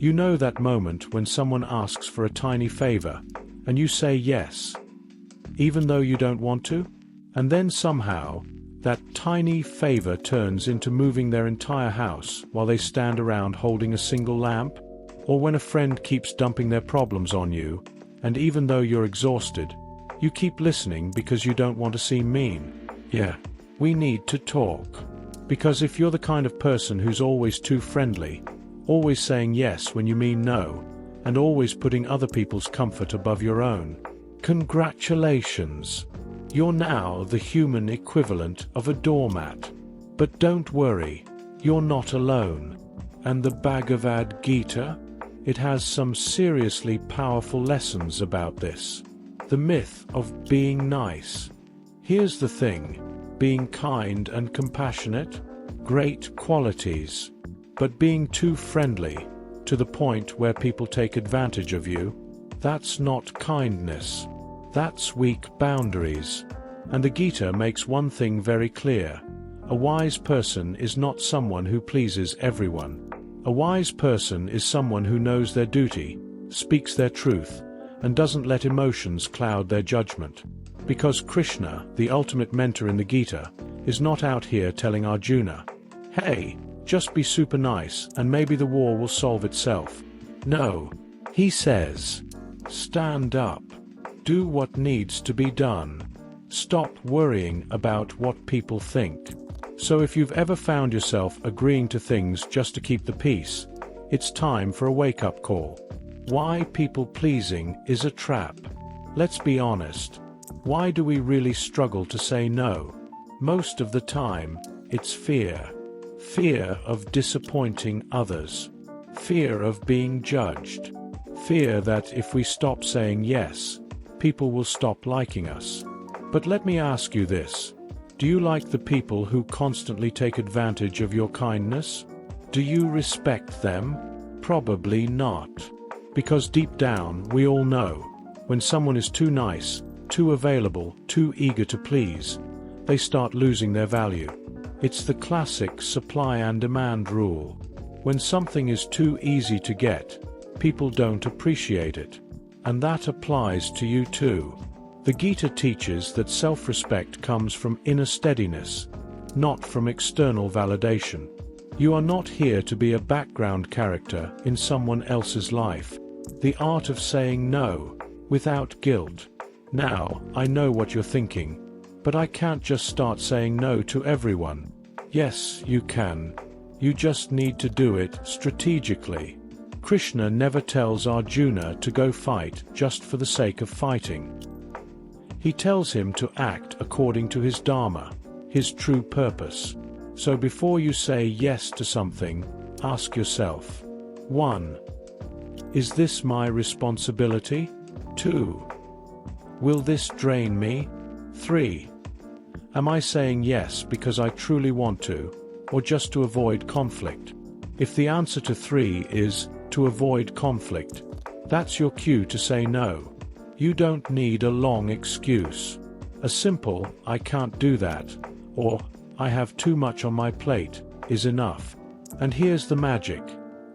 You know that moment when someone asks for a tiny favor, and you say yes, even though you don't want to? And then somehow, that tiny favor turns into moving their entire house while they stand around holding a single lamp? Or when a friend keeps dumping their problems on you, and even though you're exhausted, you keep listening because you don't want to seem mean. Yeah, we need to talk. Because if you're the kind of person who's always too friendly, always saying yes when you mean no, and always putting other people's comfort above your own, congratulations! You're now the human equivalent of a doormat. But don't worry, you're not alone. And the Bhagavad Gita? It has some seriously powerful lessons about this. The myth of being nice. Here's the thing, being kind and compassionate, great qualities. But being too friendly, to the point where people take advantage of you, that's not kindness. That's weak boundaries. And the Gita makes one thing very clear. A wise person is not someone who pleases everyone. A wise person is someone who knows their duty, speaks their truth, and doesn't let emotions cloud their judgment. Because Krishna, the ultimate mentor in the Gita, is not out here telling Arjuna, "Hey, just be super nice and maybe the war will solve itself." No, he says, stand up. Do what needs to be done. Stop worrying about what people think. So if you've ever found yourself agreeing to things just to keep the peace, it's time for a wake-up call. Why people-pleasing is a trap. Let's be honest. Why do we really struggle to say no? Most of the time, it's fear. Fear of disappointing others. Fear of being judged. Fear that if we stop saying yes, people will stop liking us. But let me ask you this. Do you like the people who constantly take advantage of your kindness? Do you respect them? Probably not. Because deep down, we all know, when someone is too nice, too available, too eager to please, they start losing their value. It's the classic supply and demand rule. When something is too easy to get, people don't appreciate it. And that applies to you too. The Gita teaches that self-respect comes from inner steadiness, not from external validation. You are not here to be a background character in someone else's life. The art of saying no, without guilt. Now, I know what you're thinking. But I can't just start saying no to everyone. Yes, you can. You just need to do it strategically. Krishna never tells Arjuna to go fight just for the sake of fighting. He tells him to act according to his dharma, his true purpose. So before you say yes to something, ask yourself. 1. Is this my responsibility? 2. Will this drain me? 3. Am I saying yes because I truly want to, or just to avoid conflict? If the answer to 3 is to avoid conflict, that's your cue to say no. You don't need a long excuse. A simple, "I can't do that," or "I have too much on my plate," is enough. And here's the magic.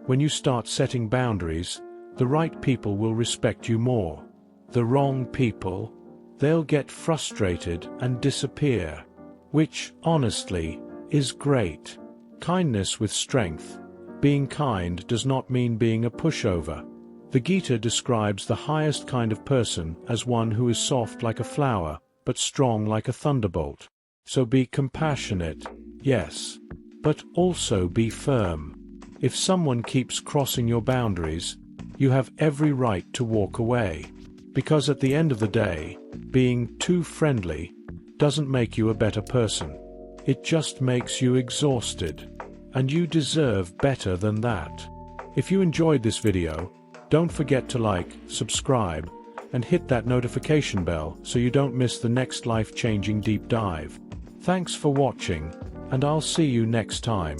When you start setting boundaries, the right people will respect you more. The wrong people, they'll get frustrated and disappear. Which, honestly, is great. Kindness with strength. Being kind does not mean being a pushover. The Gita describes the highest kind of person as one who is soft like a flower, but strong like a thunderbolt. So be compassionate, yes, but also be firm. If someone keeps crossing your boundaries, you have every right to walk away. Because at the end of the day, being too friendly doesn't make you a better person. It just makes you exhausted. And you deserve better than that. If you enjoyed this video, don't forget to like, subscribe, and hit that notification bell so you don't miss the next life-changing deep dive. Thanks for watching, and I'll see you next time.